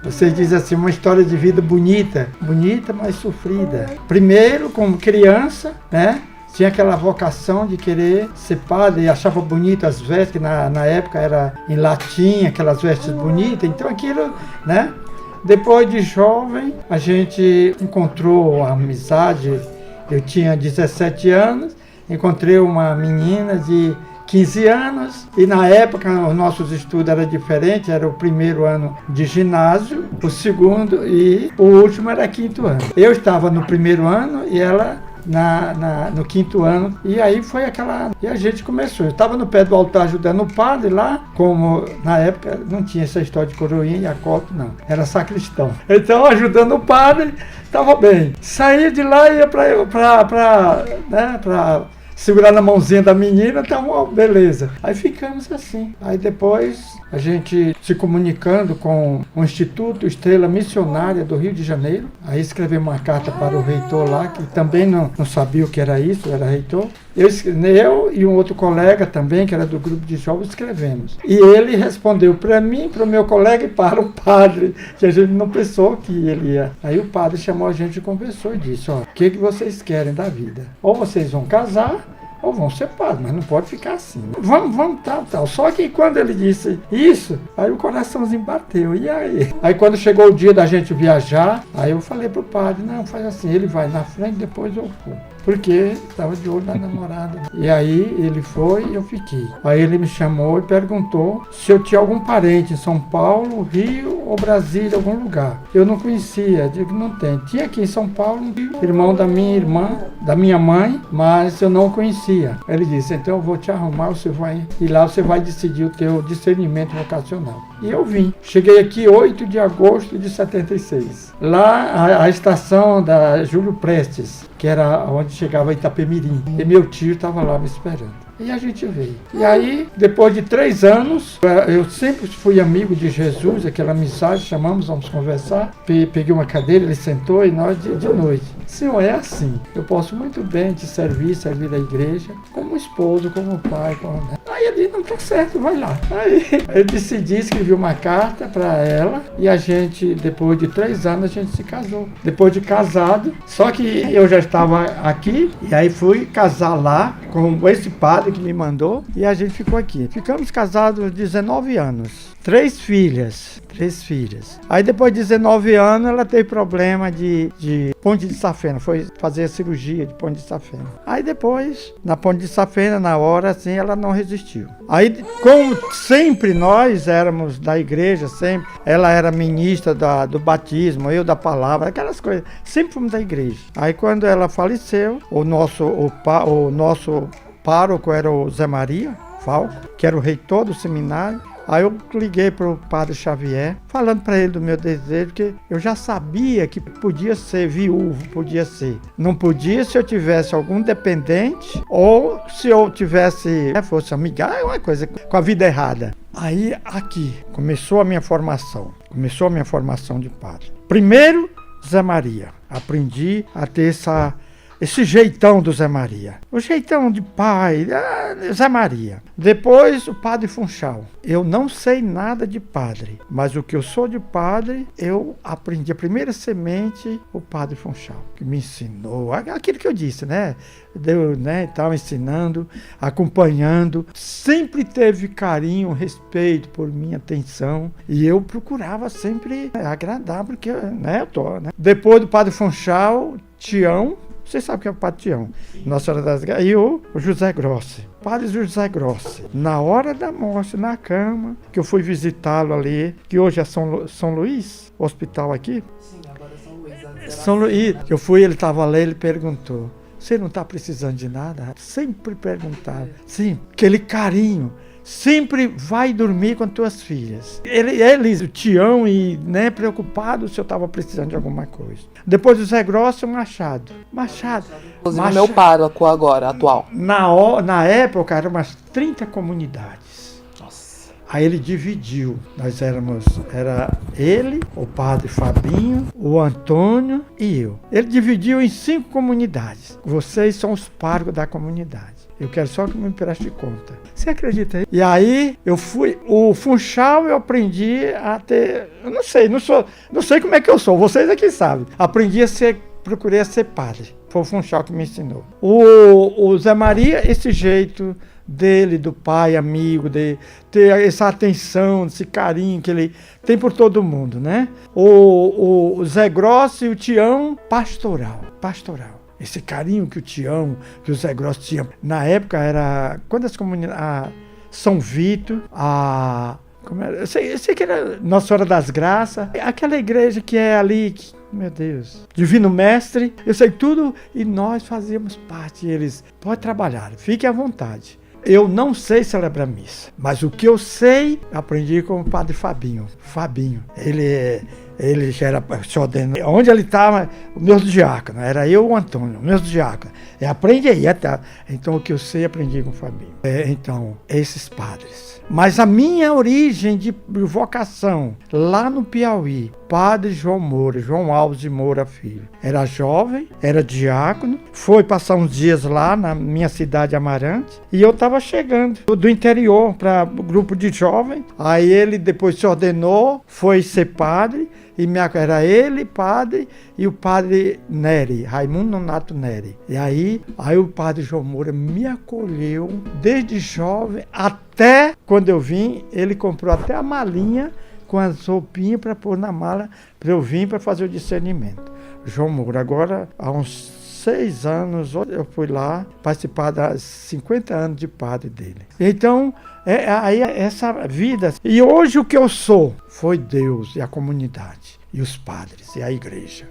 Vocês dizem assim, uma história de vida bonita, mas sofrida. Primeiro, como criança, né? Tinha aquela vocação de querer ser padre e achava bonito as vestes, que na época era em latim, aquelas vestes bonitas. Então aquilo, né? Depois de jovem, a gente encontrou a amizade. Eu tinha 17 anos, encontrei uma menina de 15 anos e na época os nossos estudos eram diferentes, era o primeiro ano de ginásio, o segundo e o último era quinto ano. Eu estava no primeiro ano e ela no quinto ano, e aí foi aquela... E a gente começou. Eu estava no pé do altar ajudando o padre lá, como na época não tinha essa história de coroinha e acólito, não. Era sacristão. Então, ajudando o padre, estava bem. Saía de lá e ia para segurar na mãozinha da menina, tá uma beleza. Aí ficamos assim. Aí depois a gente se comunicando com o Instituto Estrela Missionária do Rio de Janeiro. Aí escrevemos uma carta para o reitor lá, que também não sabia o que era isso, era reitor. Eu e um outro colega também, que era do grupo de jovens, escrevemos. E ele respondeu para mim, para o meu colega e para o padre, que a gente não pensou que ele ia. Aí o padre chamou a gente e conversou e disse, ó, o que vocês querem da vida? Ou vocês vão casar, ou vão ser padres, mas não pode ficar assim. Vamos, tal. Só que quando ele disse isso, aí o coraçãozinho bateu. E aí? Aí quando chegou o dia da gente viajar, aí eu falei pro padre, não, faz assim, ele vai na frente, depois eu vou. Porque estava de olho na namorada. E aí ele foi e eu fiquei. Aí ele me chamou e perguntou se eu tinha algum parente em São Paulo, Rio ou Brasília, algum lugar. Eu não conhecia, eu digo, não tem. Tinha aqui em São Paulo um irmão da minha irmã, da minha mãe, mas eu não o conhecia. Ele disse, então eu vou te arrumar, você vai, e lá você vai decidir o teu discernimento vocacional. E eu vim. Cheguei aqui 8 de agosto de 76. Lá a estação da Júlio Prestes, que era onde chegava Itapemirim. E meu tio estava lá me esperando. E a gente veio. E aí, depois de 3 anos, eu sempre fui amigo de Jesus, aquela amizade, chamamos, vamos conversar. Peguei uma cadeira, ele sentou e nós de noite. Senhor, é assim, eu posso muito bem te servir a igreja, como esposo, como pai, como... Aí ele disse, não, tá certo, vai lá. Aí eu decidi, escrevi uma carta para ela e a gente, depois de 3 anos, a gente se casou. Depois de casado, só que eu já estava aqui e aí fui casar lá com esse padre que me mandou e a gente ficou aqui. Ficamos casados 19 anos. 3 filhas. Aí depois de 19 anos ela teve problema de ponte de safena, foi fazer a cirurgia de ponte de safena. Aí depois, na ponte de safena, na hora assim, ela não resistiu. Aí, como sempre nós éramos da igreja, sempre, ela era ministra do batismo, eu da palavra, aquelas coisas, sempre fomos da igreja. Aí quando ela faleceu, o nosso pároco era o Zé Maria Falco, que era o reitor do seminário. Aí eu liguei para o padre Xavier, falando para ele do meu desejo, que eu já sabia que podia ser viúvo, podia ser. Não podia se eu tivesse algum dependente ou se eu fosse amigável, uma coisa com a vida errada. Aí aqui começou a minha formação de padre. Primeiro, Zé Maria. Aprendi a ter esse jeitão do Zé Maria. O jeitão de pai, Zé Maria. Depois, o padre Funchal. Eu não sei nada de padre, mas o que eu sou de padre, eu aprendi. A primeira semente, o padre Funchal, que me ensinou. Aquilo que eu disse, né? Estava ensinando, acompanhando. Sempre teve carinho, respeito por minha atenção. E eu procurava sempre agradar, porque, né, eu tô, né? Depois do padre Funchal, Tião. Você sabe o que é o Padre Tião, Nossa Senhora das Graças, e o José Grossi, Padre José Grossi. Na hora da morte, na cama, que eu fui visitá-lo ali, que hoje é São Luís, o hospital aqui. Sim, agora é São Luís. São Luís. Eu fui, ele estava lá, ele perguntou, você não está precisando de nada? Sempre perguntava. Sim, aquele carinho. Sempre vai dormir com as tuas filhas. Eles, o Tião, e né, preocupado se eu estava precisando de alguma coisa. Depois do Zé Grosso, o Machado. Inclusive o meu pároco agora, atual. Na época, eram umas 30 comunidades. Nossa. Aí ele dividiu. Era ele, o padre Fabinho, o Antônio e eu. Ele dividiu em 5 comunidades. Vocês são os párocos da comunidade. Eu quero só que me preste conta. Você acredita aí? E aí, eu fui... O Funchal eu aprendi a ter... Eu não sei como é que eu sou. Vocês aqui sabem. Procurei a ser padre. Foi o Funchal que me ensinou. O Zé Maria, esse jeito dele, do pai, amigo, de ter essa atenção, esse carinho que ele tem por todo mundo, né? O Zé Grosso e o Tião, pastoral. Esse carinho que o Tião, que o Zé Grosso tinha. Na época era... Quando as comunidades... São Vito, eu sei que era Nossa Senhora das Graças, aquela igreja que é ali, meu Deus, Divino Mestre, eu sei tudo, e nós fazíamos parte. Eles, pode trabalhar, fique à vontade. Eu não sei celebrar missa, mas o que eu sei, aprendi com o padre Fabinho. Ele já era ordenado. Onde ele estava, o meu diácono, era eu e o Antônio, o meu diácono. Aprende aí, até. Então o que eu sei, aprendi com o Fabinho. Então, esses padres. Mas a minha origem de vocação, lá no Piauí, padre João Alves de Moura Filho. Era jovem, era diácono, foi passar uns dias lá na minha cidade Amarante, e eu estava chegando do interior para o grupo de jovens. Aí ele depois se ordenou, foi ser padre, e era ele, padre, e o padre Nery, Raimundo Nonato Nery. E aí o padre João Moura me acolheu desde jovem até quando eu vim. Ele comprou até a malinha com as roupinhas para pôr na mala para eu vir para fazer o discernimento. João Moura, agora há uns 6 anos eu fui lá participar das 50 anos de padre dele. Então, aí essa vida. E hoje o que eu sou foi Deus e a comunidade, e os padres, e a igreja.